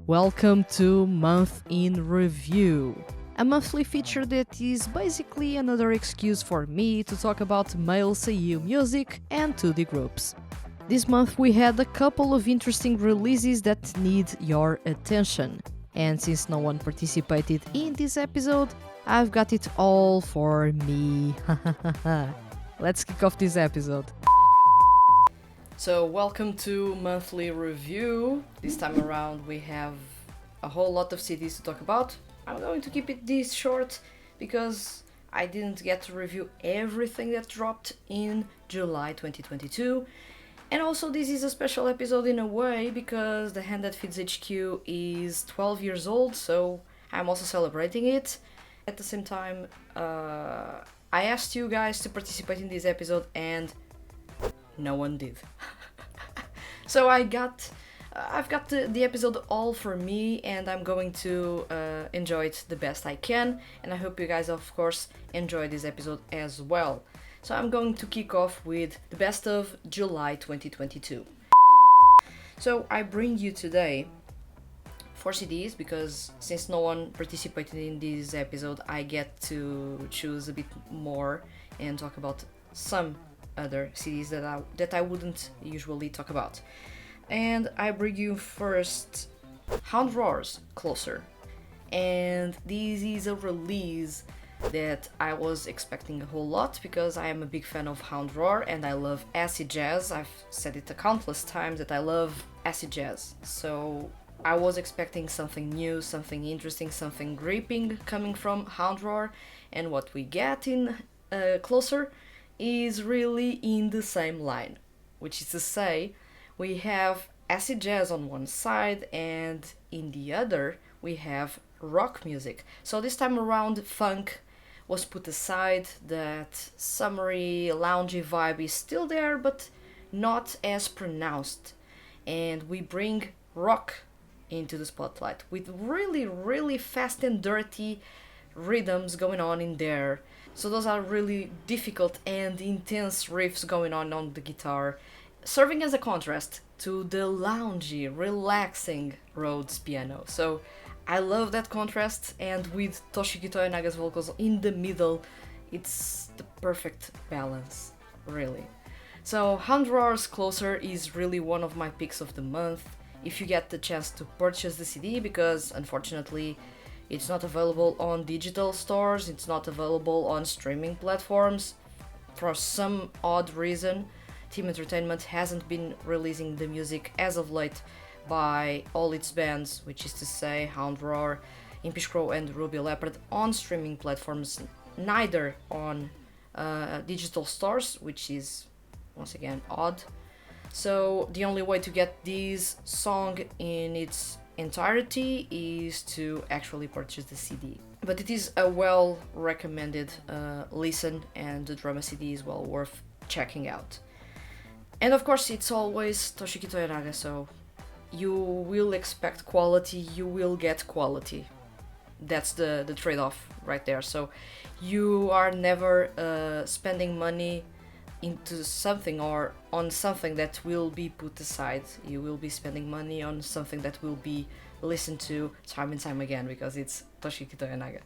Welcome to Month in Review, a monthly feature that is basically another excuse for me to talk about male seiyuu music and 2D groups. This month we had a couple of interesting releases that need your attention, and since no one participated in this episode, I've got it all for me. Let's kick off this episode. So, welcome to Monthly Review. This time around we have a whole lot of CDs to talk about. I'm going to keep it this short because I didn't get to review everything that dropped in July 2022. And also this is a special episode in a way because the Hand That Feeds HQ is 12 years old, so I'm also celebrating it. At the same time, I asked you guys to participate in this episode and no one did. So I've got the episode all for me, and I'm going to enjoy it the best I can, and I hope you guys of course enjoy this episode as well. So I'm going to kick off with the best of July 2022. So I bring you today 4 CDs because since no one participated in this episode, I get to choose a bit more and talk about some other CDs that I wouldn't usually talk about. And I bring you first HOUND Roar's Closer. And this is a release that I was expecting a whole lot because I am a big fan of HOUND Roar and I love acid jazz. I've said it countless times that I love acid jazz. So I was expecting something new, something interesting, something gripping coming from HOUND Roar, and what we get in Closer is really in the same line, which is to say, we have acid jazz on one side and in the other we have rock music. So this time around funk was put aside, that summery, loungy vibe is still there but not as pronounced, and we bring rock into the spotlight with really fast and dirty rhythms going on in there. So those are really difficult and intense riffs going on the guitar, serving as a contrast to the loungy, relaxing Rhodes piano. So I love that contrast, and with Toshiki Toyonaga's vocals in the middle, it's the perfect balance, really. So HOUND Roar's Closer is really one of my picks of the month. If you get the chance to purchase the CD, because unfortunately it's not available on digital stores, it's not available on streaming platforms. For some odd reason, Team Entertainment hasn't been releasing the music as of late by all its bands, which is to say HOUND Roar, Impish Crow and Ruby Leopard, on streaming platforms, neither on digital stores, which is once again odd. So the only way to get this song in its entirety is to actually purchase the CD. But it is a well recommended listen, and the drama CD is well worth checking out. And of course it's always Toshiki Toyonaga, so you will expect quality, you will get quality. That's the trade-off right there. So you are never spending money into something or on something that will be put aside. You will be spending money on something that will be listened to time and time again because it's Toshiki Toyonaga.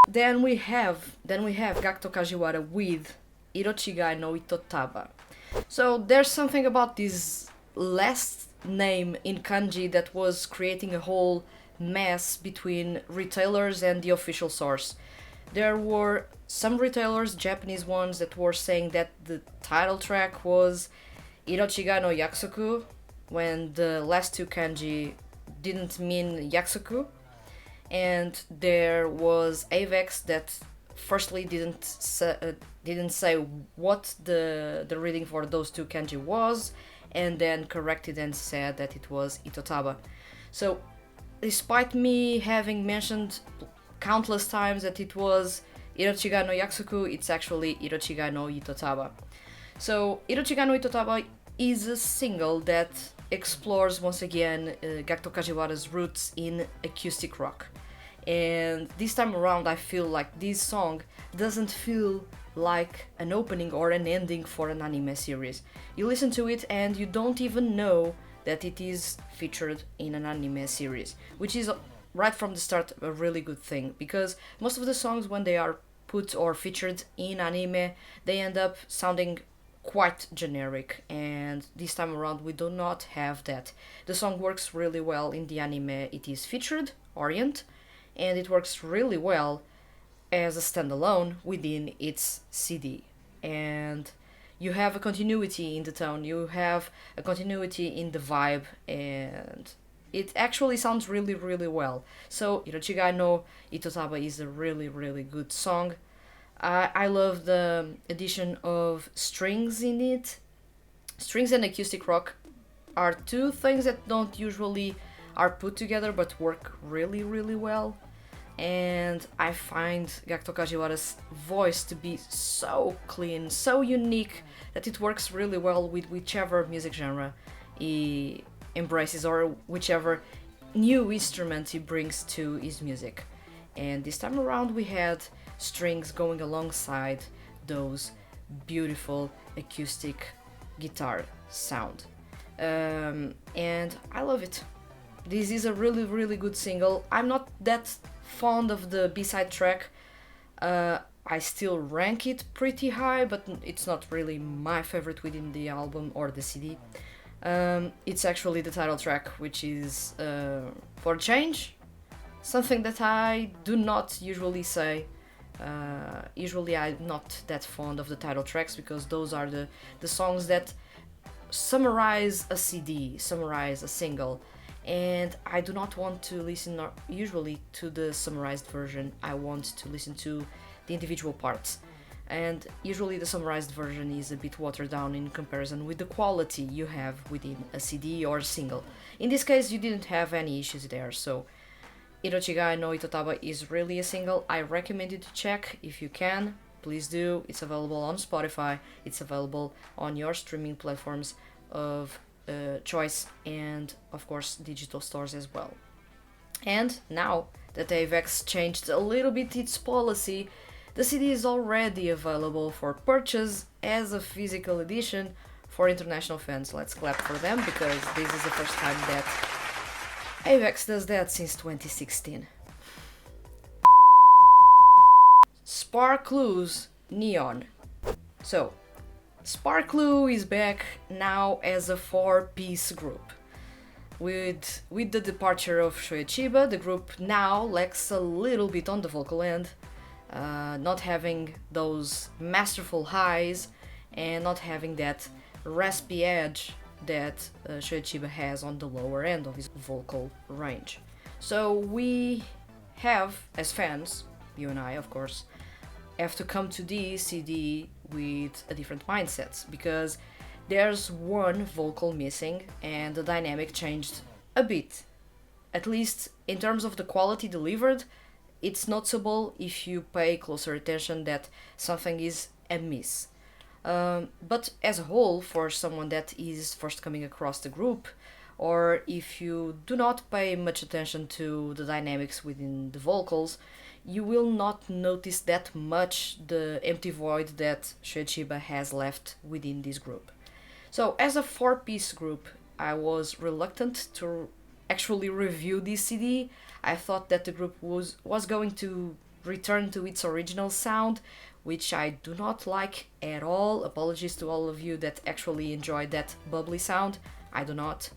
Then we have Gakuto Kajiwara with Irochigai no Itotaba. So there's something about this last name in kanji that was creating a whole mess between retailers and the official source. There were some retailers, Japanese ones, that were saying that the title track was Irochigai no Yakusoku, when the last 2 kanji didn't mean Yakusoku. And there was Avex that firstly didn't say what the reading for those 2 kanji was, and then corrected and said that it was Itotaba. So despite me having mentioned countless times that it was Irochigai no Yakusoku, it's actually Irochigai no Itotaba. So Irochigai no Itotaba is a single that explores once again Gakuto Kajiwara's roots in acoustic rock. And this time around I feel like this song doesn't feel like an opening or an ending for an anime series. You listen to it and you don't even know that it is featured in an anime series, which is right from the start a really good thing, because most of the songs when they are put or featured in anime, they end up sounding quite generic, and this time around we do not have that. The song works really well in the anime it is featured, Orient, and it works really well as a standalone within its CD. And you have a continuity in the tone, you have a continuity in the vibe, and it actually sounds really, really well. So, Irochigai no Itotaba is a really, really good song. I love the addition of strings in it. Strings and acoustic rock are two things that don't usually are put together but work really, really well. And I find Gakuto Kajiwara's voice to be so clean, so unique, that it works really well with whichever music genre he embraces or whichever new instrument he brings to his music. And this time around we had strings going alongside those beautiful acoustic guitar sound. And I love it. This is a really, really good single. I'm not that fond of the B-side track. I still rank it pretty high, but it's not really my favorite within the album or the CD. It's actually the title track, which is For Change, something that I do not usually say. Usually I'm not that fond of the title tracks, because those are the songs that summarize a CD, summarize a single, and I do not want to listen usually to the summarized version. I want to listen to the individual parts, and usually the summarized version is a bit watered down in comparison with the quality you have within a CD or a single. In this case you didn't have any issues there, so Irochigai no Itotaba is really a single. I recommend you to check if you can. Please do. It's available on Spotify. It's available on your streaming platforms of choice, and of course digital stores as well. And now that AVEX changed a little bit its policy, the CD is already available for purchase as a physical edition for international fans. Let's clap for them, because this is the first time that AVEX does that since 2016. SparQlew's Neon. So, SparQlew is back now as a 4-piece group. With the departure of Shoichiba, the group now lacks a little bit on the vocal end, not having those masterful highs and not having that raspy edge that Shoichiba has on the lower end of his vocal range. So we have, as fans, you and I of course, have to come to this CD with a different mindset, because there's one vocal missing and the dynamic changed a bit. At least in terms of the quality delivered, it's noticeable if you pay closer attention that something is amiss. But as a whole, for someone that is first coming across the group, or if you do not pay much attention to the dynamics within the vocals, you will not notice that much the empty void that Shoichiba has left within this group. So as a 4-piece group, I was reluctant to actually review this CD. I thought that the group was going to return to its original sound, which I do not like at all. Apologies to all of you that actually enjoy that bubbly sound. I do not.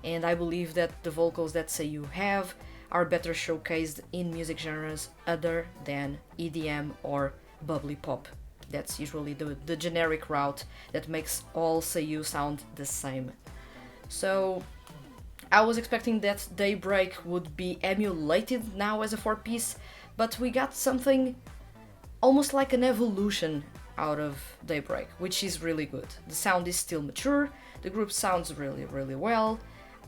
And I believe that the vocals that seiyuu have are better showcased in music genres other than EDM or bubbly pop. That's usually the generic route that makes all seiyuu sound the same. So I was expecting that Daybreak would be emulated now as a 4-piece, but we got something almost like an evolution out of Daybreak, which is really good. The sound is still mature, the group sounds really, really well.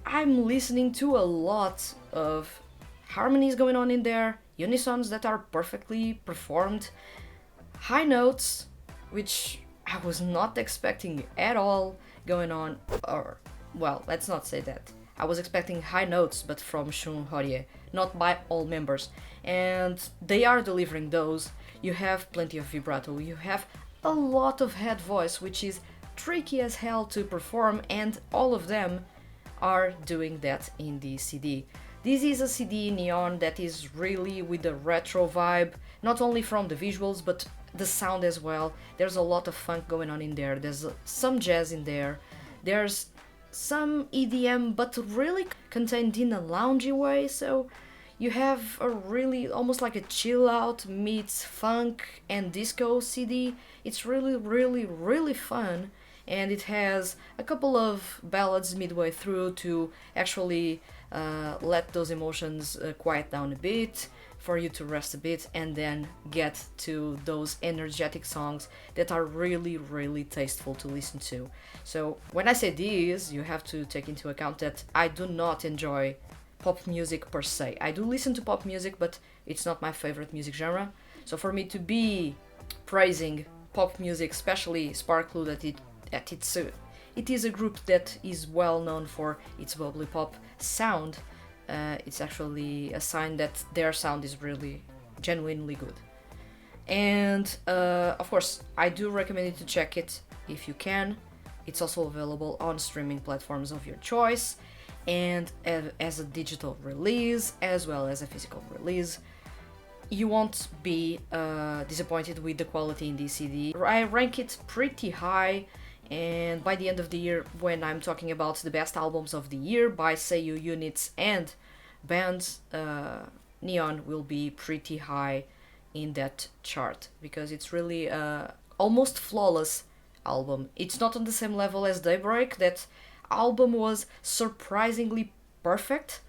I'm listening to a lot of harmonies going on in there, unisons that are perfectly performed, high notes, which I was not expecting at all going on, or, well, let's not say that. I was expecting high notes, but from Shun Horie, not by all members, and they are delivering those. You have plenty of vibrato, you have a lot of head voice, which is tricky as hell to perform, and all of them are doing that in the CD. This is a CD neon that is really with a retro vibe, not only from the visuals but the sound as well. There's a lot of funk going on in there, there's some jazz in there, there's some EDM but really contained in a loungy way, so you have a really almost like a chill out meets funk and disco CD. It's really fun, and it has a couple of ballads midway through to actually let those emotions quiet down a bit, for you to rest a bit, and then get to those energetic songs that are really tasteful to listen to. So when I say these, you have to take into account that I do not enjoy pop music per se. I do listen to pop music, but it's not my favorite music genre. So for me to be praising pop music, especially SparQlew, it is a group that is well known for its bubbly pop sound, it's actually a sign that their sound is really genuinely good. And of course, I do recommend you to check it if you can. It's also available on streaming platforms of your choice, and as a digital release as well as a physical release. You won't be disappointed with the quality in this CD. I rank it pretty high, and by the end of the year, when I'm talking about the best albums of the year by seiyuu units and bands, Neon will be pretty high in that chart, because it's really almost flawless album. It's not on the same level as Daybreak. That album was surprisingly perfect,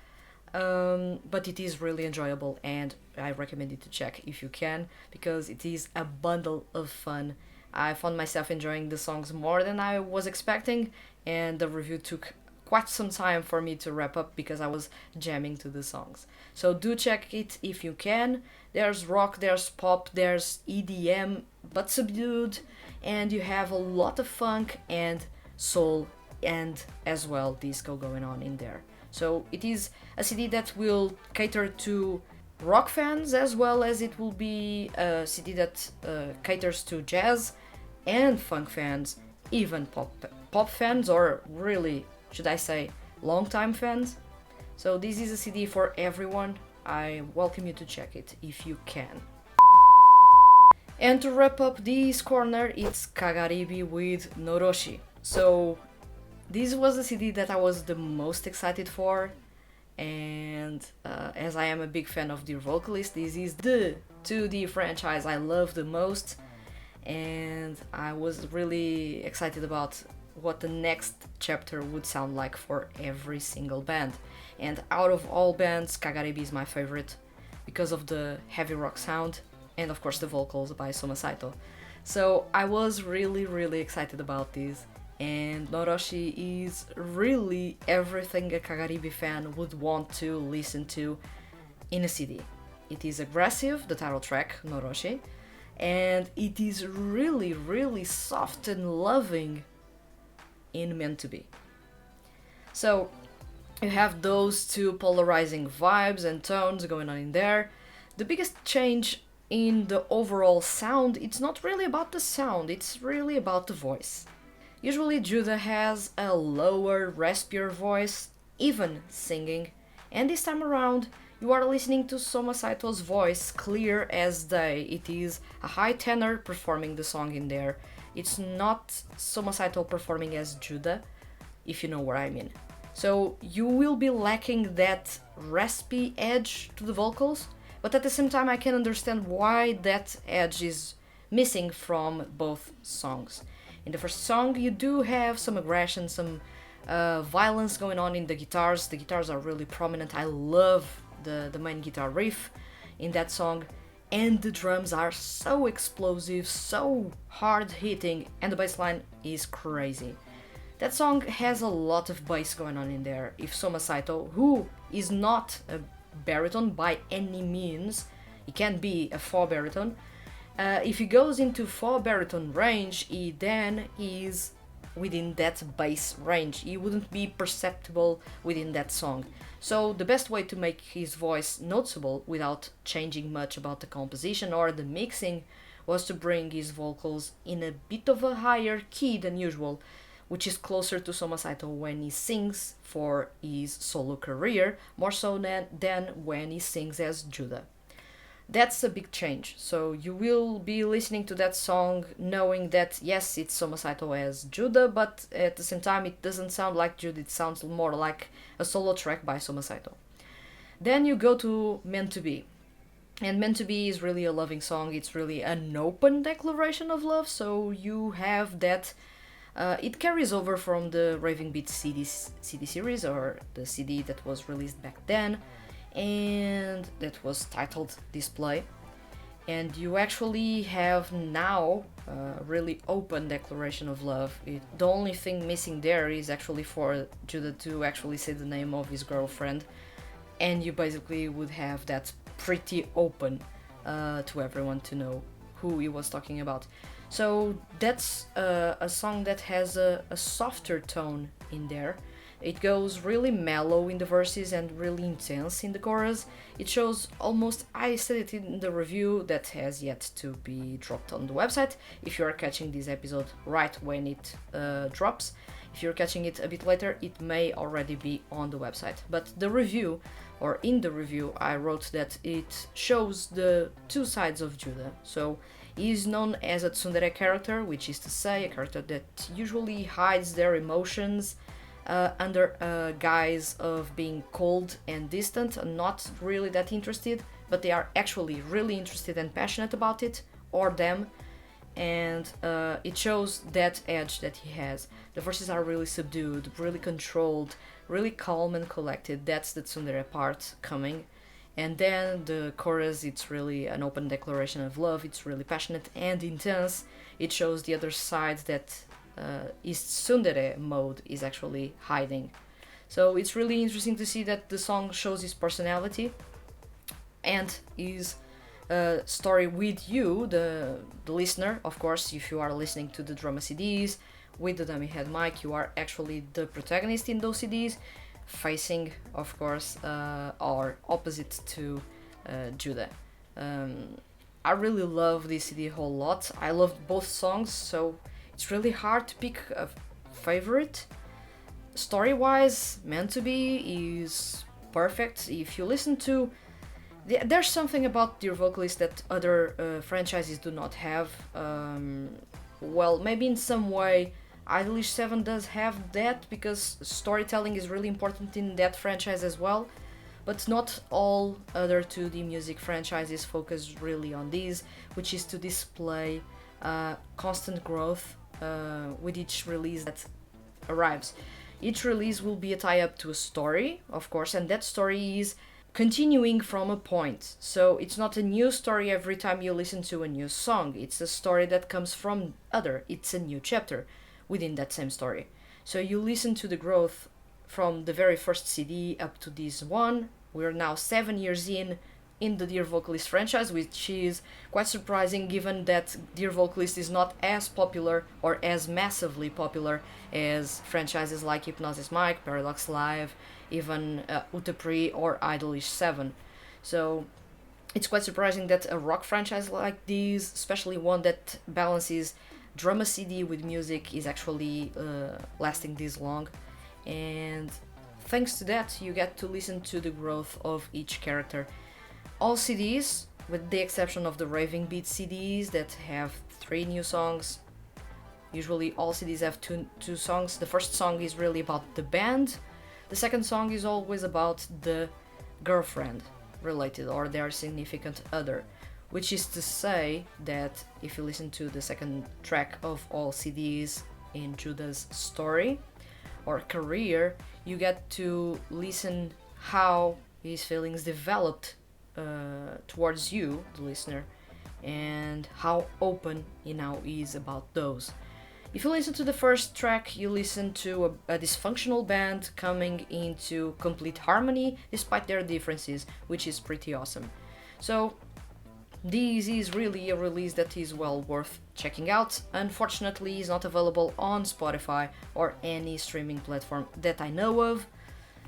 but it is really enjoyable, and I recommend it to check if you can, because it is a bundle of fun. I found myself enjoying the songs more than I was expecting, and the review took quite some time for me to wrap up because I was jamming to the songs. So do check it if you can. There's rock, there's pop, there's EDM, but subdued, and you have a lot of funk and soul and as well disco going on in there. So it is a CD that will cater to rock fans, as well as it will be a CD that caters to jazz and funk fans, even pop fans, or really, should I say, long-time fans. So this is a CD for everyone. I welcome you to check it if you can. And to wrap up this corner, it's KAGARIBI with Noroshi. So this was the CD that I was the most excited for, and as I am a big fan of the vocalist, this is the 2D franchise I love the most, and I was really excited about what the next chapter would sound like for every single band. And out of all bands, KAGARIBI is my favorite because of the heavy rock sound and of course the vocals by Soma Saito. So I was really excited about this, and Noroshi is really everything a KAGARIBI fan would want to listen to in a CD. It is aggressive, the title track, Noroshi, and it is really soft and loving in Meant to Be. So you have those two polarizing vibes and tones going on in there. The biggest change in the overall sound, it's not really about the sound, it's really about the voice. Usually Judah has a lower, raspier voice, even singing, and this time around you are listening to Soma Saito's voice clear as day. It is a high tenor performing the song in there. It's not Soma Saito performing as Judah, if you know what I mean. So you will be lacking that raspy edge to the vocals, but at the same time I can understand why that edge is missing from both songs. In the first song you do have some aggression, some violence going on in the guitars. The guitars are really prominent. I love the main guitar riff in that song, and the drums are so explosive, so hard hitting, and the bass line is crazy. That song has a lot of bass going on in there. If Soma Saito, who is not a baritone by any means, he can be a 4 baritone, if he goes into 4 baritone range, he then is within that bass range. He wouldn't be perceptible within that song. So the best way to make his voice noticeable without changing much about the composition or the mixing was to bring his vocals in a bit of a higher key than usual, which is closer to Soma Saito when he sings for his solo career, more so than when he sings as Judah. That's a big change. So you will be listening to that song knowing that yes, it's Soma Saito as Judah, but at the same time it doesn't sound like Judah, it sounds more like a solo track by Soma Saito. Then you go to Meant to Be. And Meant to Be is really a loving song. It's really an open declaration of love, so you have that. It carries over from the Raving Beat CD series, or the CD that was released back then, and that was titled Display. And you actually have now a really open declaration of love. The only thing missing there is actually for Judah to actually say the name of his girlfriend, and you basically would have that pretty open to everyone to know who he was talking about. So that's a song that has a softer tone in there. It goes really mellow in the verses and really intense in the chorus. It shows almost, I said it in the review that has yet to be dropped on the website, if you are catching this episode right when it drops. If you're catching it a bit later, it may already be on the website. But the review, or in the review, I wrote that it shows the two sides of Judah. So he is known as a tsundere character, which is to say a character that usually hides their emotions under a guise of being cold and distant and not really that interested, but they are actually really interested and passionate about it, or them. And it shows that edge that he has. The verses are really subdued, really controlled, really calm and collected. That's the tsundere part coming. And then the chorus, it's really an open declaration of love. It's really passionate and intense. It shows the other side that his tsundere mode is actually hiding. So it's really interesting to see that the song shows his personality and his story with you, the listener. Of course, if you are listening to the drama CDs with the dummy head mic, you are actually the protagonist in those CDs, facing, of course, or opposite to Judah. I really love this CD a whole lot. I loved both songs, so it's really hard to pick a favorite. Story-wise, Meant to Be is perfect. If you listen to... There's something about Dear Vocalist that other franchises do not have. Well, maybe in some way Idolish 7 does have that, because storytelling is really important in that franchise as well. But not all other 2D music franchises focus really on this, which is to display constant growth with each release that arrives. Each release will be a tie-up to a story, of course, and that story is continuing from a point. So it's not a new story every time you listen to a new song. It's a story that comes from it's a new chapter within that same story. So you listen to the growth from the very first CD up to this one. We're now 7 years in the Dear Vocalist franchise, which is quite surprising given that Dear Vocalist is not as popular or as massively popular as franchises like Hypnosis Mic, Paradox Live, even Utapri or Idolish 7. So it's quite surprising that a rock franchise like this, especially one that balances drama CD with music, is actually lasting this long. And thanks to that, you get to listen to the growth of each character. All CDs, with the exception of the Raving Beat CDs that have 3 new songs. Usually all CDs have two songs. The first song is really about the band. The second song is always about the girlfriend related or their significant other. Which is to say that if you listen to the second track of all CDs in Judah's story or career, you get to listen how his feelings developed towards you, the listener, and how open he now is about those. If you listen to the first track, you listen to a dysfunctional band coming into complete harmony despite their differences, which is pretty awesome. So this is really a release that is well worth checking out. Unfortunately, it's not available on Spotify or any streaming platform that I know of,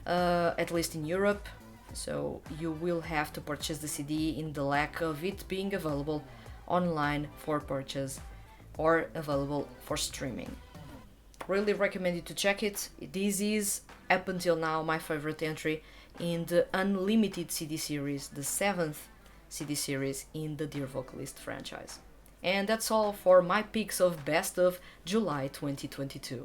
at least in Europe. So you will have to purchase the CD in the lack of it being available online for purchase or available for streaming. Really recommend you to check it. This is, up until now, my favorite entry in the Unlimited CD series, the 7th CD series in the Dear Vocalist franchise. And that's all for my picks of Best of July 2022.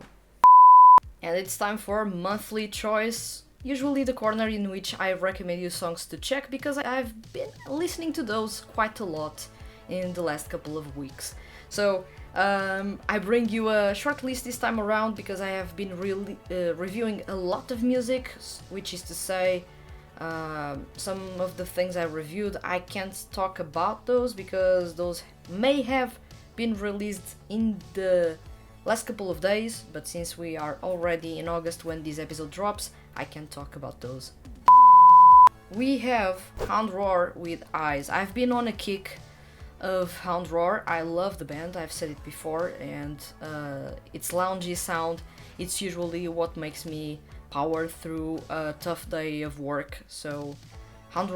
And it's time for monthly choice, usually the corner in which I recommend you songs to check because I've been listening to those quite a lot in the last couple of weeks. So I bring you a short list this time around because I have been really reviewing a lot of music, which is to say some of the things I reviewed I can't talk about those because those may have been released in the last couple of days, but since we are already in August when this episode drops, I can't talk about those. We have HOUND with Eyes. I've been on a kick of HOUND. I love the band, I've said it before, and its loungy sound, it's usually what makes me power through a tough day of work. So HOUND,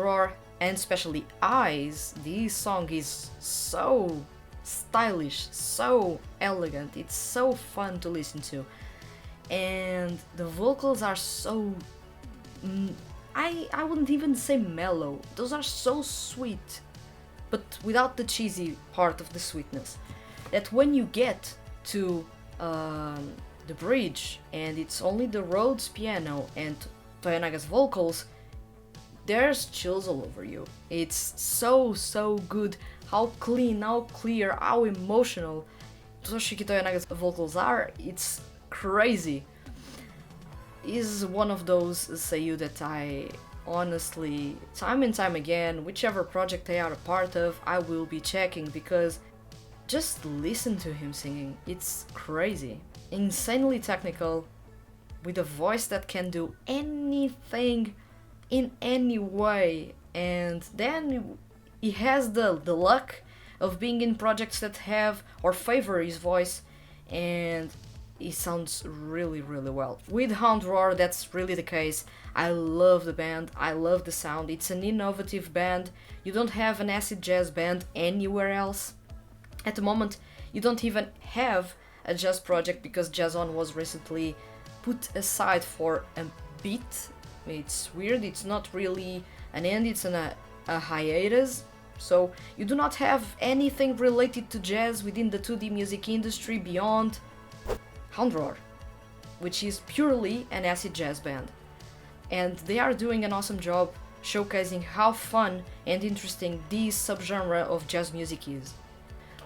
and especially Eyes, this song is so stylish, so elegant, it's so fun to listen to, and the vocals are so I wouldn't even say mellow, those are so sweet, but without the cheesy part of the sweetness, that when you get to the bridge and it's only the Rhodes piano and Toyonaga's vocals, there's chills all over you. It's so good how clean, how clear, how emotional Toshiki Toyonaga's vocals are. It's crazy. Is one of those seiyuu that I honestly, time and time again, whichever project they are a part of, I will be checking because just listen to him singing. It's crazy. Insanely technical, with a voice that can do anything in any way, and then he has the luck of being in projects that have or favor his voice, and he sounds really well. With HOUND, that's really the case. I love the band, I love the sound, it's an innovative band. You don't have an acid jazz band anywhere else. At the moment, you don't even have a jazz project because Jazz On was recently put aside for a bit. It's weird, it's not really an end, it's a hiatus. So you do not have anything related to jazz within the 2D music industry beyond HOUND, which is purely an acid jazz band. And they are doing an awesome job showcasing how fun and interesting this subgenre of jazz music is.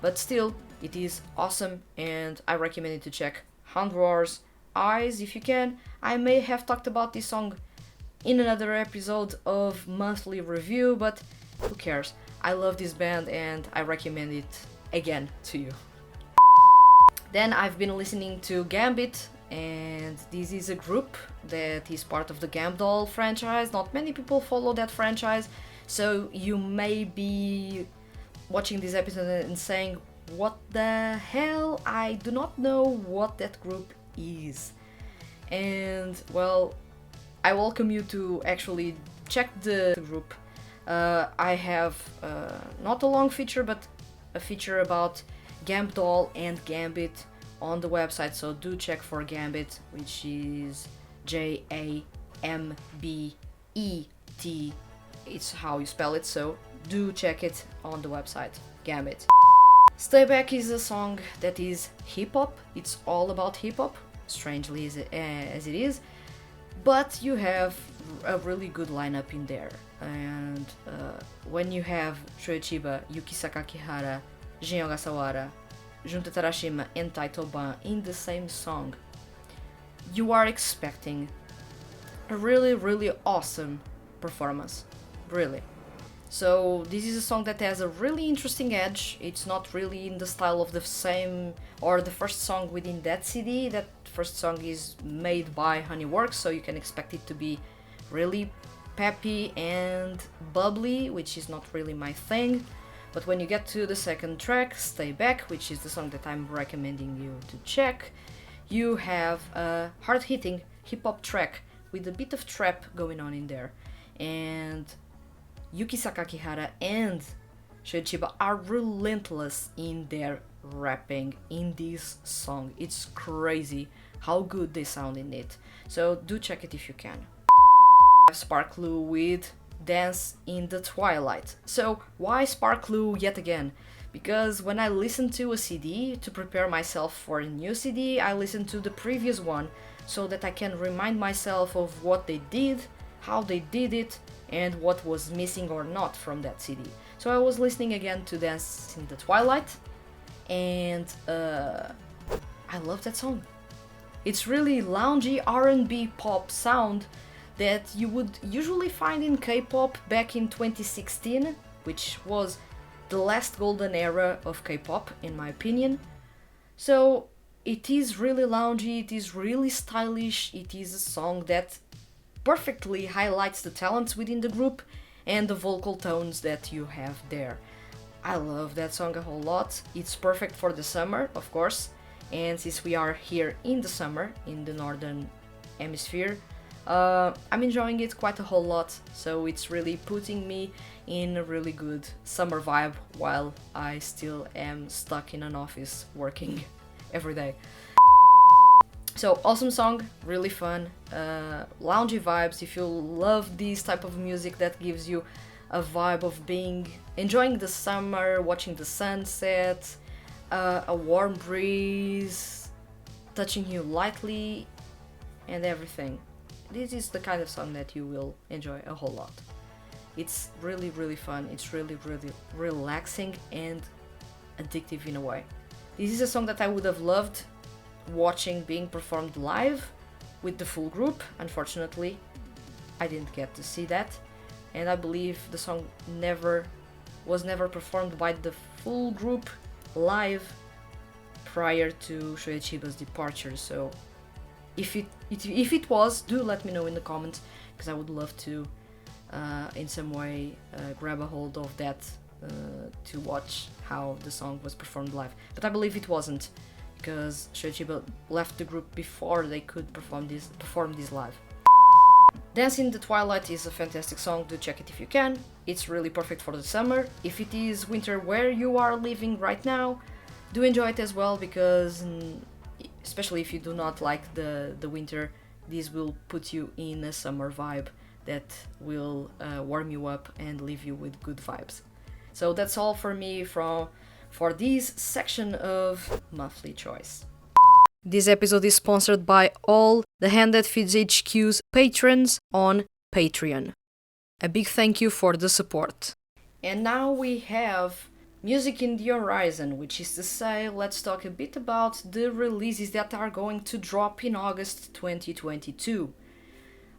But still, it is awesome and I recommend you to check HOUND's Eyes if you can. I may have talked about this song in another episode of monthly review, but who cares? I love this band and I recommend it again to you. Then I've been listening to Gambit, and this is a group that is part of the Gamdoll franchise. Not many people follow that franchise, so you may be watching this episode and saying, what the hell? I do not know what that group is. And well, I welcome you to actually check the group. I have not a long feature, but a feature about Gamdoll and Gambit on the website, so do check for Gambit, which is Jambet. It's how you spell it, so do check it on the website, Gambit. Stay Back is a song that is hip-hop, it's all about hip-hop, strangely as it is, but you have a really good lineup in there. And when you have Shoichiba, Yuki Sakakihara, Jin Ogasawara, Junta Tarashima and Taito in the same song, you are expecting a really awesome performance, really. So this is a song that has a really interesting edge. It's not really in the style of the same or the first song within that CD. That first song is made by Honeyworks, so you can expect it to be really peppy and bubbly, which is not really my thing. But when you get to the second track, Stay Back, which is the song that I'm recommending you to check, you have a hard-hitting hip-hop track with a bit of trap going on in there. And Yuki Sakakihara and Shoichiba are relentless in their rapping in this song. It's crazy how good they sound in it. So do check it if you can. SparQlew with Dance in the Twilight. So why SparQlew yet again? Because when I listen to a CD to prepare myself for a new CD, I listen to the previous one so that I can remind myself of what they did, how they did it, and what was missing or not from that CD. So I was listening again to Dance in the Twilight, and I love that song. It's really loungy R&B pop sound that you would usually find in K-pop back in 2016, which was the last golden era of K-pop, in my opinion. So it is really loungy, it is really stylish, it is a song that perfectly highlights the talents within the group and the vocal tones that you have there. I love that song a whole lot. It's perfect for the summer, of course, and since we are here in the summer, in the northern hemisphere, I'm enjoying it quite a whole lot, so it's really putting me in a really good summer vibe while I still am stuck in an office working every day. So awesome song, really fun, loungy vibes. If you love this type of music that gives you a vibe of enjoying the summer, watching the sunset, a warm breeze touching you lightly and everything. This is the kind of song that you will enjoy a whole lot. It's really, really fun. It's really, really relaxing and addictive in a way. This is a song that I would have loved watching being performed live with the full group. Unfortunately, I didn't get to see that, and I believe the song was never performed by the full group live prior to Shoichiba's departure. So if it was, do let me know in the comments, because I would love to in some way grab a hold of that to watch how the song was performed live. But I believe it wasn't, because Shoichiba left the group before they could perform this live. Dance in the Twilight is a fantastic song, do check it if you can. It's really perfect for the summer. If it is winter where you are living right now, do enjoy it as well, because especially if you do not like the winter, this will put you in a summer vibe that will warm you up and leave you with good vibes. So that's all for me for this section of Monthly Choice. This episode is sponsored by all the Hand That Feeds HQ's patrons on Patreon. A big thank you for the support. And now we have Music in the Horizon, which is to say, let's talk a bit about the releases that are going to drop in August 2022.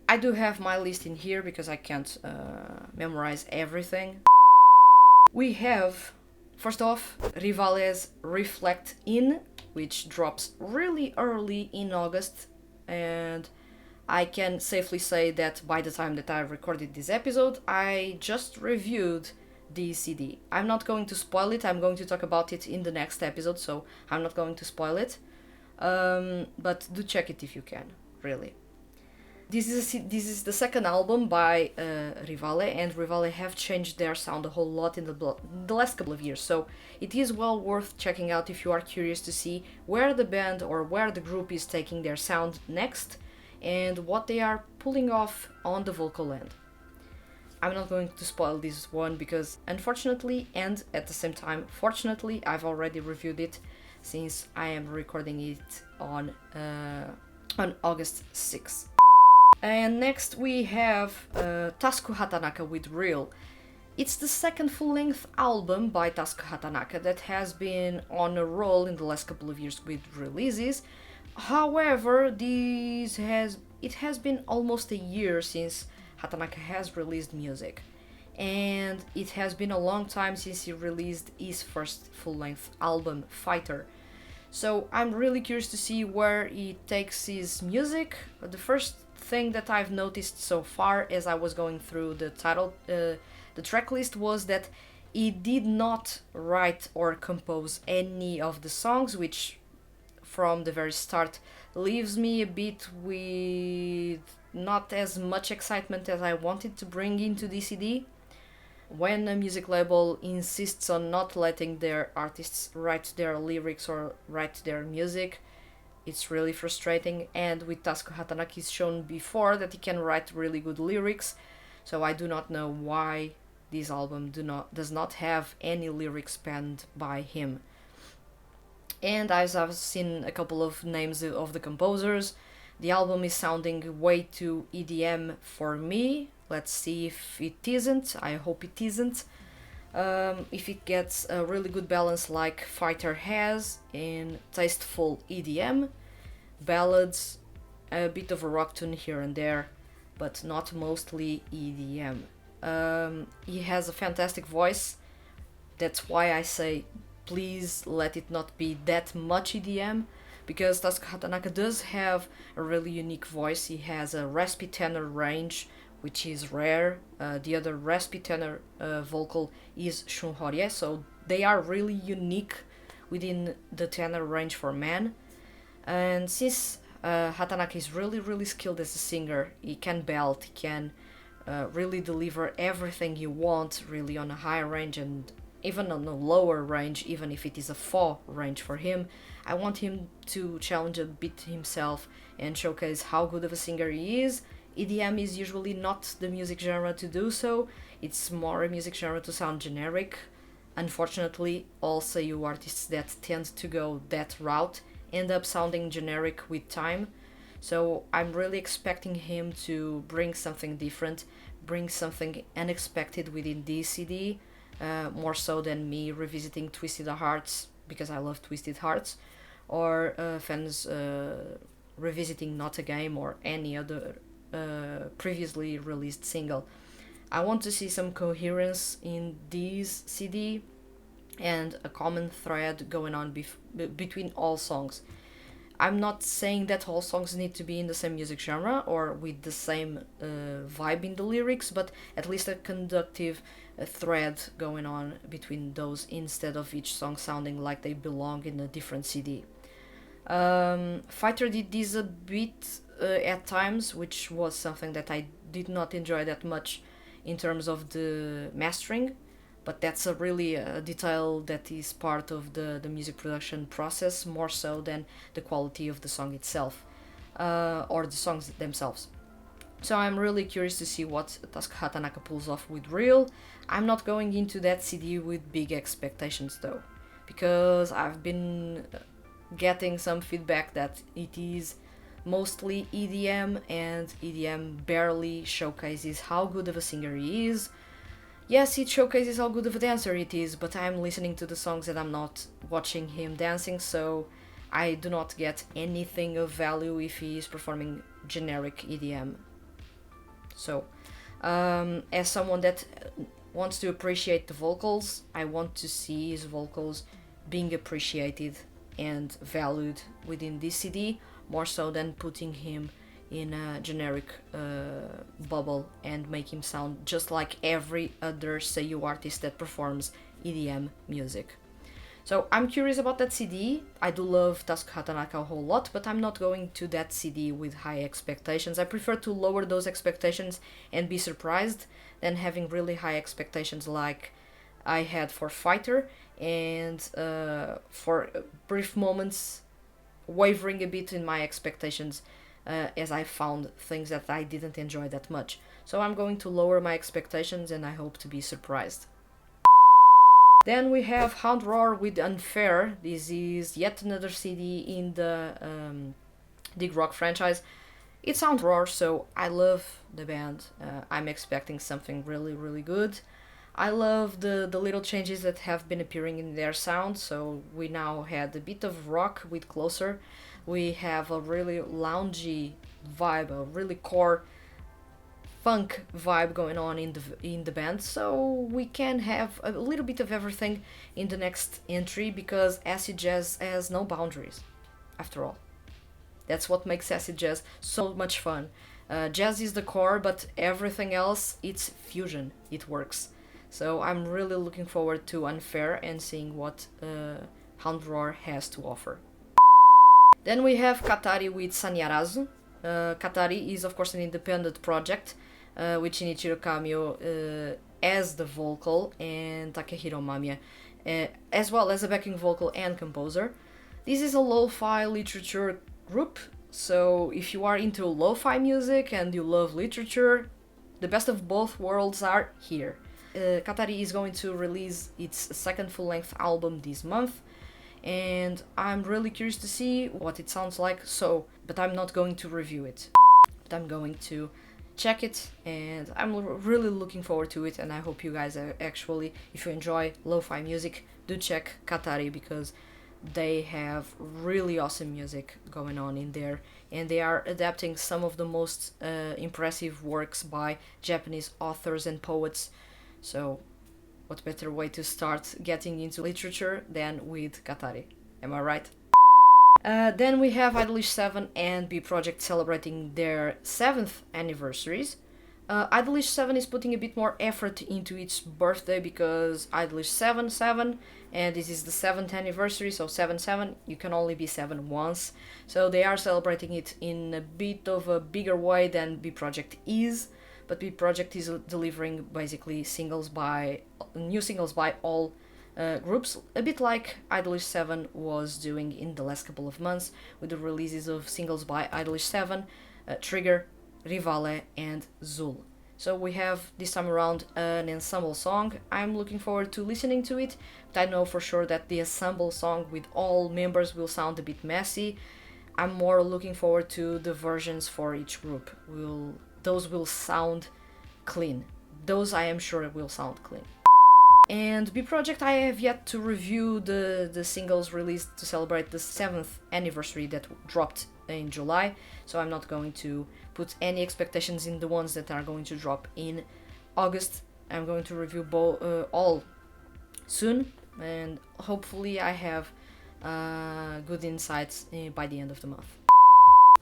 I do have my list in here because I can't memorize everything. We have, first off, Rivale's Reflect In, which drops really early in August, and I can safely say that by the time that I recorded this episode, I just reviewed the CD. I'm not going to spoil it, I'm going to talk about it in the next episode, so I'm not going to spoil it, but do check it if you can, really. This is the second album by Rivale, and Rivale have changed their sound a whole lot in the last couple of years, so it is well worth checking out if you are curious to see where the band or where the group is taking their sound next and what they are pulling off on the vocal end. I'm not going to spoil this one because unfortunately, and at the same time fortunately, I've already reviewed it since I am recording it on August 6th. And next we have Tasuku Hatanaka with Real. It's the second full-length album by Tasuku Hatanaka that has been on a roll in the last couple of years with releases. However, it has been almost a year since Hatanaka has released music, and it has been a long time since he released his first full-length album, Fighter. So I'm really curious to see where he takes his music. The first thing that I've noticed so far as I was going through the track list was that he did not write or compose any of the songs, which from the very start leaves me a bit with not as much excitement as I wanted to bring into the CD. When a music label insists on not letting their artists write their lyrics or write their music, It's really frustrating, and with Tasuku Hatanaka he's shown before that he can write really good lyrics, so I do not know why this album does not have any lyrics penned by him. And as I've seen a couple of names of the composers, the album is sounding way too EDM for me. Let's see if it isn't. I hope it isn't. If it gets a really good balance like Fighter has in tasteful EDM, ballads, a bit of a rock tune here and there, but not mostly EDM. He has a fantastic voice. That's why I say please let it not be that much EDM, because Tasuku Hatanaka does have a really unique voice. He has a raspy tenor range, which is rare. The other raspy tenor vocal is Shun Horie, so they are really unique within the tenor range for men. And since Hatanaka is really skilled as a singer, he can belt, he can really deliver everything you want, really on a higher range and even on a lower range, even if it is a 4 range for him. I want him to challenge a bit himself and showcase how good of a singer he is. EDM is usually not the music genre to do so, it's more a music genre to sound generic. Unfortunately, all seiyuu artists that tend to go that route end up sounding generic with time, so I'm really expecting him to bring something different, bring something unexpected within this CD, more so than me revisiting Twisted Hearts, because I love Twisted Hearts, or fans revisiting Not a Game or any other previously released single. I want to see some coherence in this CD and a common thread going on between all songs. I'm not saying that all songs need to be in the same music genre or with the same vibe in the lyrics, but at least a conductive thread going on between those instead of each song sounding like they belong in a different CD. Fighter did this a bit at times, which was something that I did not enjoy that much in terms of the mastering, but that's a really detail that is part of the music production process more so than the quality of the song itself, or the songs themselves. So I'm really curious to see what Tasuku Hatanaka pulls off with Real. I'm not going into that CD with big expectations though, because I've been getting some feedback that it is mostly EDM, and EDM barely showcases how good of a singer he is. Yes, it showcases how good of a dancer it is, but I'm listening to the songs and I'm not watching him dancing, so I do not get anything of value if he is performing generic EDM. So, as someone that wants to appreciate the vocals, I want to see his vocals being appreciated and valued within this CD, more so than putting him in a generic bubble and make him sound just like every other seiyuu artist that performs EDM music. So I'm curious about that CD. I do love Tasuku Hatanaka a whole lot, but I'm not going to that CD with high expectations. I prefer to lower those expectations and be surprised than having really high expectations like I had for Fighter, and for brief moments wavering a bit in my expectations as I found things that I didn't enjoy that much. So I'm going to lower my expectations and I hope to be surprised. Then we have HOUND Roar with Unfair. This is yet another CD in the Dig Rock franchise. It's HOUND Roar, so I love the band. I'm expecting something really good. I love the little changes that have been appearing in their sound, so we now had a bit of rock with Closer. We have a really loungy vibe, a really core funk vibe going on in the band, so we can have a little bit of everything in the next entry, because acid jazz has no boundaries, after all. That's what makes acid jazz so much fun. Jazz is the core, but everything else, it's fusion, it works. So I'm really looking forward to Unfair and seeing what HOUND Roar has to offer. Then we have Katari with Sanyarazu. Katari is of course an independent project with Shinichiro Kamio as the vocal and Takehiro Mamiya as well as a backing vocal and composer. This is a lo-fi literature group, so if you are into lo-fi music and you love literature, the best of both worlds are here. Katari is going to release its second full-length album this month, and I'm really curious to see what it sounds like, but I'm not going to review it. But I'm going to check it, and I'm really looking forward to it, and I hope you guys actually, if you enjoy lo-fi music, do check Katari, because they have really awesome music going on in there, and they are adapting some of the most impressive works by Japanese authors and poets. So what better way to start getting into literature than with Katari? Am I right? Then we have Idolish 7 and B Project celebrating their 7th anniversaries. Idolish 7 is putting a bit more effort into its birthday, because Idolish 7, and this is the 7th anniversary, so 7, you can only be 7 once. So they are celebrating it in a bit of a bigger way than B Project is, but B Project is delivering basically new singles by all groups, a bit like Idolish 7 was doing in the last couple of months with the releases of singles by Idolish 7, Trigger, Rivale and Zul. So we have this time around an ensemble song. I'm looking forward to listening to it, but I know for sure that the ensemble song with all members will sound a bit messy. I'm more looking forward to the versions for each group. Those will sound clean. Those I am sure will sound clean. And B Project, I have yet to review the singles released to celebrate the 7th anniversary that dropped in July, so I'm not going to put any expectations in the ones that are going to drop in August. I'm going to review all soon, and hopefully I have good insights by the end of the month.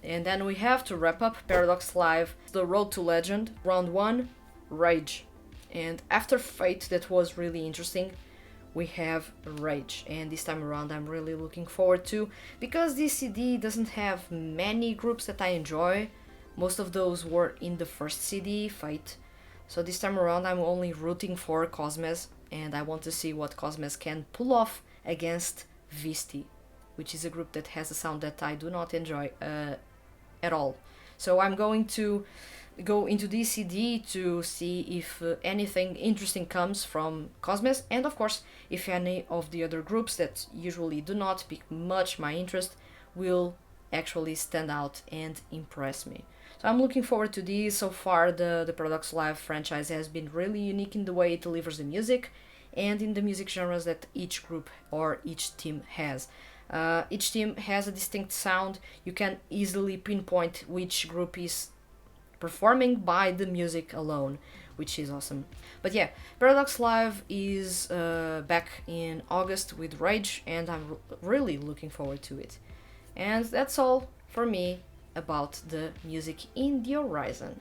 And then we have, to wrap up Paradox Live, The Road to Legend, Round 1, Rage. And after Fate, that was really interesting, we have Rage, and this time around I'm really looking forward to, because this CD doesn't have many groups that I enjoy. Most of those were in the first CD, Fate, so this time around I'm only rooting for Cosmes, and I want to see what Cosmes can pull off against Visti, which is a group that has a sound that I do not enjoy at all. So I'm going to go into this CD to see if anything interesting comes from Cosmes, and of course if any of the other groups that usually do not pique much my interest will actually stand out and impress me. So I'm looking forward to these. So far the Paradox Live franchise has been really unique in the way it delivers the music and in the music genres that each group or each team has. Each team has a distinct sound. You can easily pinpoint which group is performing by the music alone, which is awesome. But yeah, Paradox Live is back in August with Rage, and I'm really looking forward to it. And that's all for me about the music in the horizon.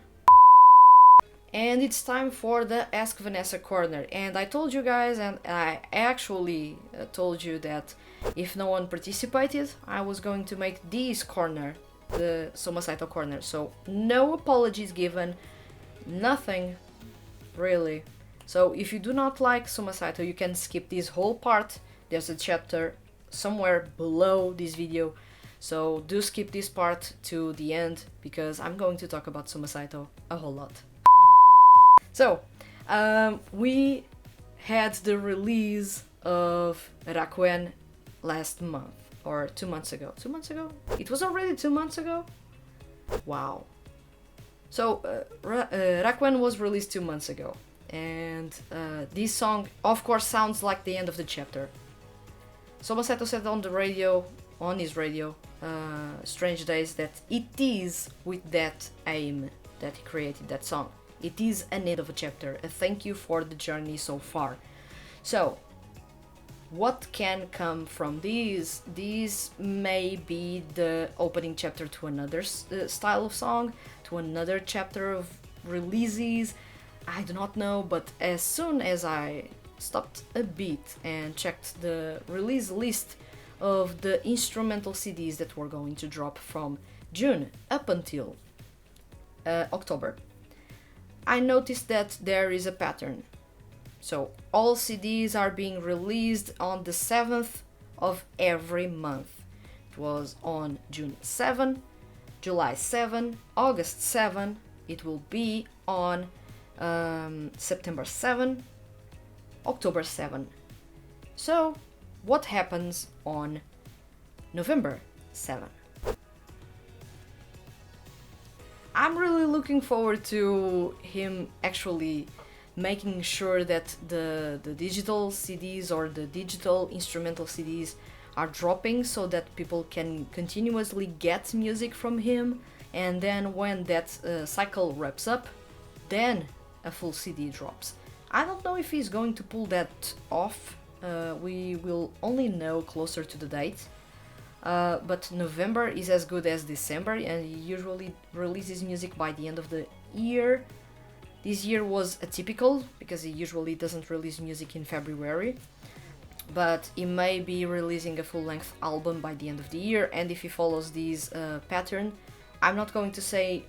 And it's time for the Ask Vanessa corner. And I told you guys, and I actually told you that if no one participated, I was going to make this corner the Soma Saito corner. So no apologies given, nothing really. So if you do not like Soma Saito, you can skip this whole part. There's a chapter somewhere below this video, so do skip this part to the end, because I'm going to talk about Soma Saito a whole lot. So we had the release of Rakuen last month, or 2 months ago. 2 months ago? It was already 2 months ago? Wow. So Rakuen was released 2 months ago, and this song of course sounds like the end of the chapter. Soma Saito said on his radio, Strange Days, that it is with that aim that he created that song. It is an end of a chapter, a thank you for the journey so far. So what can come from these? These may be the opening chapter to another style of song, to another chapter of releases. I do not know, but as soon as I stopped a bit and checked the release list of the instrumental CDs that were going to drop from June up until October, I noticed that there is a pattern. So all CDs are being released on the 7th of every month. it was on June 7, July 7, August 7, it will be on September 7, October 7. So, what happens on November 7? I'm really looking forward to him actually making sure that the digital CDs or the digital instrumental CDs are dropping so that people can continuously get music from him, and then when that cycle wraps up, then a full CD drops. I don't know if he's going to pull that off. We will only know closer to the date. But November is as good as December, and he usually releases music by the end of the year. This year was atypical because he usually doesn't release music in February, but he may be releasing a full-length album by the end of the year, and if he follows this pattern, I'm not going to say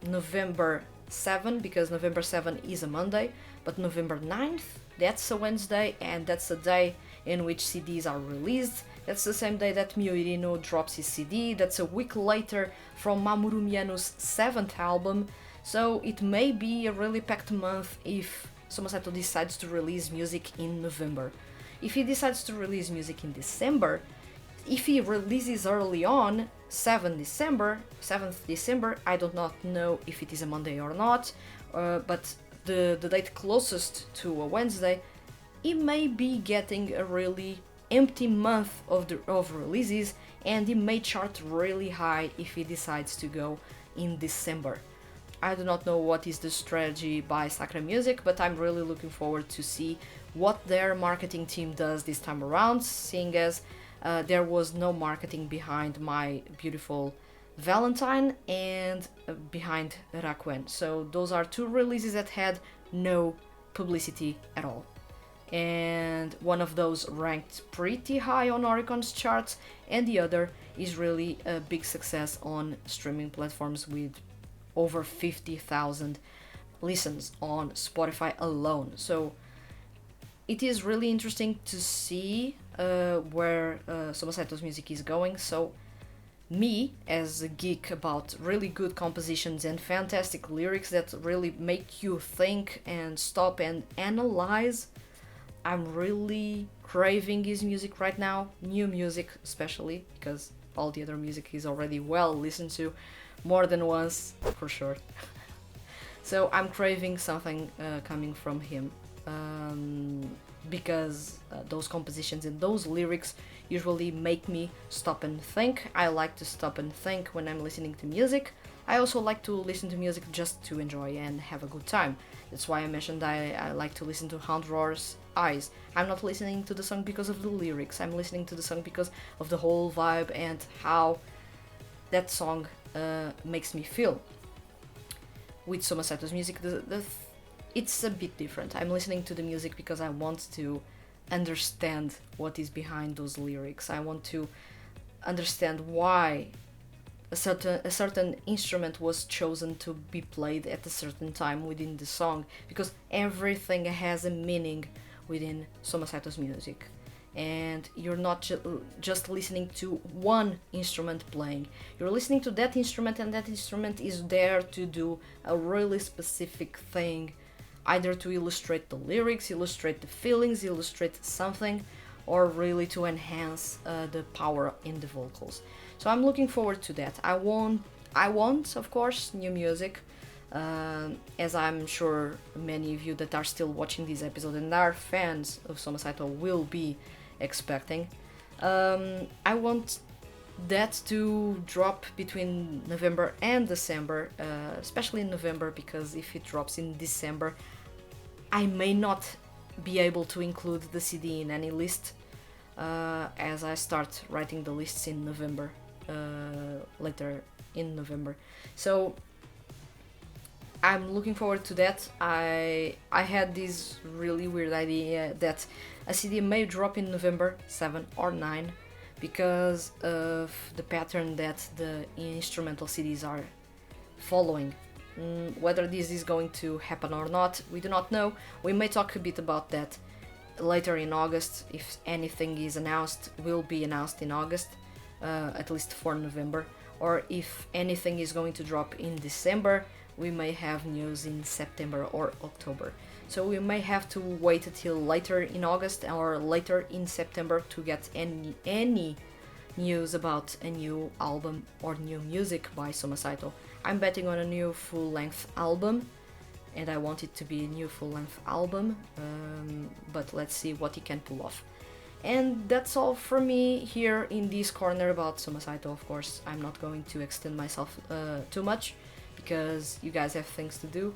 November 7 because November 7 is a Monday, but November 9th, that's a Wednesday, and that's the day in which CDs are released. That's the same day that Myoirino drops his CD, that's a week later from Mamoru Miyano's 7th album, so it may be a really packed month if Somasato decides to release music in November. If he decides to release music in December, if he releases early on, 7th December, I do not know if it is a Monday or not, but the date closest to a Wednesday, he may be getting a really empty month of releases, and he may chart really high if he decides to go in December. I do not know what is the strategy by Sakura Music, but I'm really looking forward to see what their marketing team does this time around, seeing as there was no marketing behind My Beautiful Valentine and behind Rakuen. So those are two releases that had no publicity at all. And one of those ranked pretty high on Oricon's charts, and the other is really a big success on streaming platforms with over 50,000 listens on Spotify alone. So it is really interesting to see where Somasato's music is going. So me, as a geek about really good compositions and fantastic lyrics that really make you think and stop and analyze, I'm really craving his music right now, new music especially, because all the other music is already well listened to more than once, for sure. So I'm craving something coming from him, because those compositions and those lyrics usually make me stop and think. I like to stop and think when I'm listening to music. I also like to listen to music just to enjoy and have a good time. That's why I mentioned I like to listen to Hound Roar's Eyes. I'm not listening to the song because of the lyrics, I'm listening to the song because of the whole vibe and how that song makes me feel. With Somasato's music, it's a bit different. I'm listening to the music because I want to understand what is behind those lyrics. I want to understand why a certain instrument was chosen to be played at a certain time within the song, because everything has a meaning within Somasato's music. And you're not just listening to one instrument playing. You're listening to that instrument, and that instrument is there to do a really specific thing, either to illustrate the lyrics, illustrate the feelings, illustrate something, or really to enhance the power in the vocals. So I'm looking forward to that. I want, of course, new music, as I'm sure many of you that are still watching this episode and are fans of Somasato will be expecting. I want that to drop between November and December, especially in November, because if it drops in December, I may not be able to include the CD in any list, as I start writing the lists in November, later in November. So I'm looking forward to that. I had this really weird idea that a CD may drop in November 7 or 9 because of the pattern that the instrumental CDs are following. Whether this is going to happen or not, we do not know. We may talk a bit about that later in August. If anything is announced, will be announced in August. at least for November, or if anything is going to drop in December, we may have news in September or October. So we may have to wait until later in August or later in September to get any news about a new album or new music by Soma Saito. I'm betting on a new full-length album, and I want it to be a new full-length album, but let's see what he can pull off. And that's all from me here in this corner about Soma Saito. Of course, I'm not going to extend myself too much, because you guys have things to do.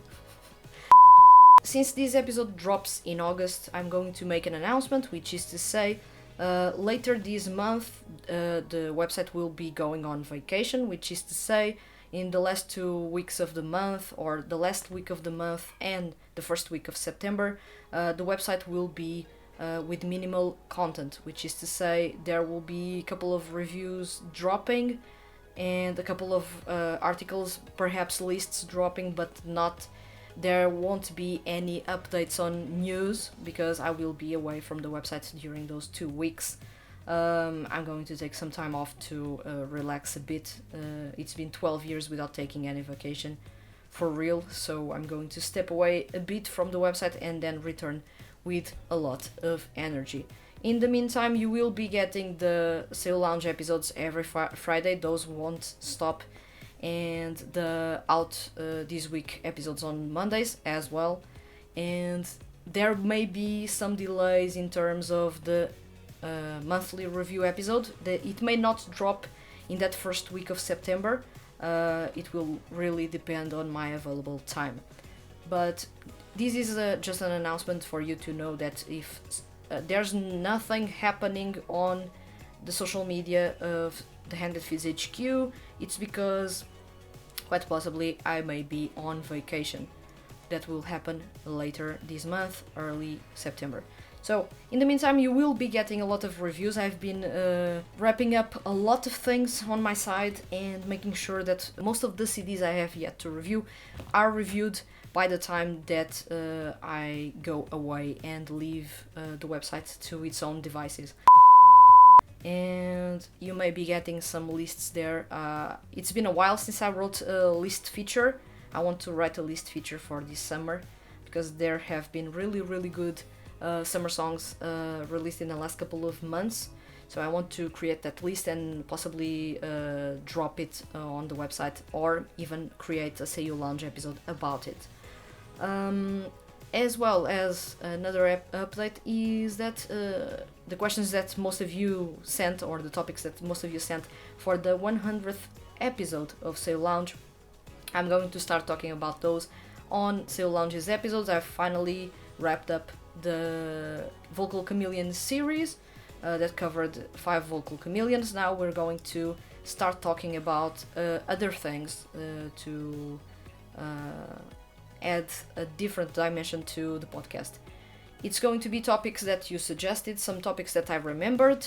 Since this episode drops in August, I'm going to make an announcement, which is to say, later this month the website will be going on vacation, which is to say, in the last 2 weeks of the month, or the last week of the month and the first week of September, the website will be with minimal content, which is to say there will be a couple of reviews dropping and a couple of articles, perhaps lists dropping, but there won't be any updates on news because I will be away from the website during those 2 weeks. I'm going to take some time off to relax a bit. It's been 12 years without taking any vacation for real, so I'm going to step away a bit from the website and then return with a lot of energy. In the meantime, you will be getting the Seiyuu Lounge episodes every Friday. Those won't stop, and the out this week episodes on Mondays as well. And there may be some delays in terms of the monthly review episode. It may not drop in that first week of September. It will really depend on my available time. But this is just an announcement for you to know that if there's nothing happening on the social media of the THTFHQ, it's because quite possibly I may be on vacation. That will happen later this month, early September. So, in the meantime, you will be getting a lot of reviews. I've been wrapping up a lot of things on my side and making sure that most of the CDs I have yet to review are reviewed by the time that I go away and leave the website to its own devices. And you may be getting some lists there. It's been a while since I wrote a list feature. I want to write a list feature for this summer because there have been really good summer songs released in the last couple of months. So I want to create that list and possibly drop it on the website, or even create a Seiyuu Lounge episode about it. As well as another update is that the questions that most of you sent, or the topics that most of you sent for the 100th episode of Seiyuu Lounge, I'm going to start talking about those on Seiyuu Lounge's episodes. I've finally wrapped up the Vocal Chameleon series that covered 5 vocal chameleons. Now we're going to start talking about other things to add a different dimension to the podcast. It's going to be topics that you suggested, some topics that I remembered.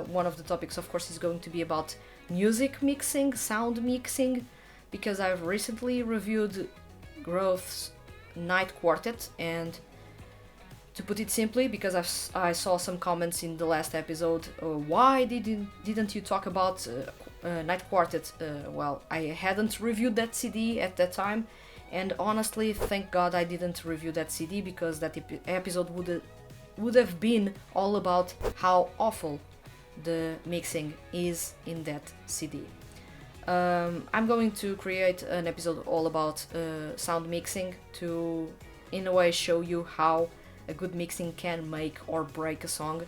One of the topics, of course, is going to be about music mixing, sound mixing, because I've recently reviewed Growth's Night Quartet, and to put it simply, because I saw some comments in the last episode, why didn't you talk about Night Quartet? Well, I hadn't reviewed that CD at that time, and honestly, thank God I didn't review that CD, because that episode would have been all about how awful the mixing is in that CD. I'm going to create an episode all about sound mixing to, in a way, show you how a good mixing can make or break a song.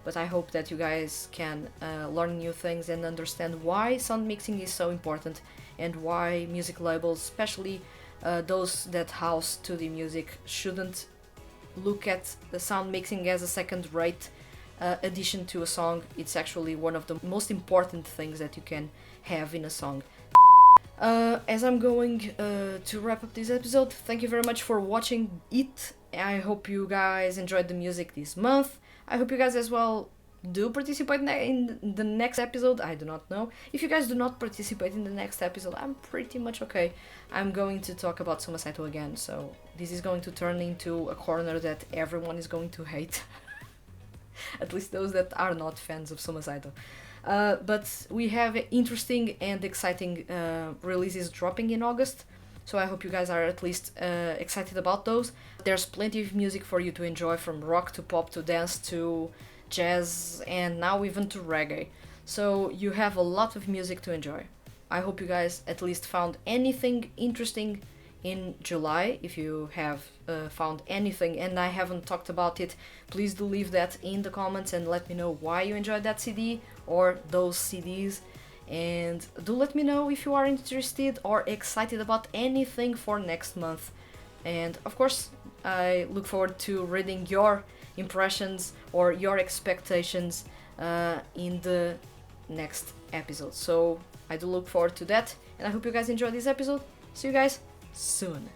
But I hope that you guys can learn new things and understand why sound mixing is so important, and why music labels, especially those that house 2D music, shouldn't look at the sound mixing as a second-rate addition to a song. It's actually one of the most important things that you can have in a song. As I'm going to wrap up this episode, thank you very much for watching it. I hope you guys enjoyed the music this month. I hope you guys as well do participate in the next episode. I do not know. If you guys do not participate in the next episode, I'm pretty much okay. I'm going to talk about Soma Saito again, so this is going to turn into a corner that everyone is going to hate. At least those that are not fans of Soma Saito. But we have interesting and exciting releases dropping in August, so I hope you guys are at least excited about those. There's plenty of music for you to enjoy, from rock to pop to dance to jazz and now even to reggae. So you have a lot of music to enjoy. I hope you guys at least found anything interesting in July. If you have found anything and I haven't talked about it, please do leave that in the comments and let me know why you enjoyed that CD or those CDs. And do let me know if you are interested or excited about anything for next month. And of course, I look forward to reading your impressions or your expectations in the next episode. So I do look forward to that, and I hope you guys enjoyed this episode. See you guys soon.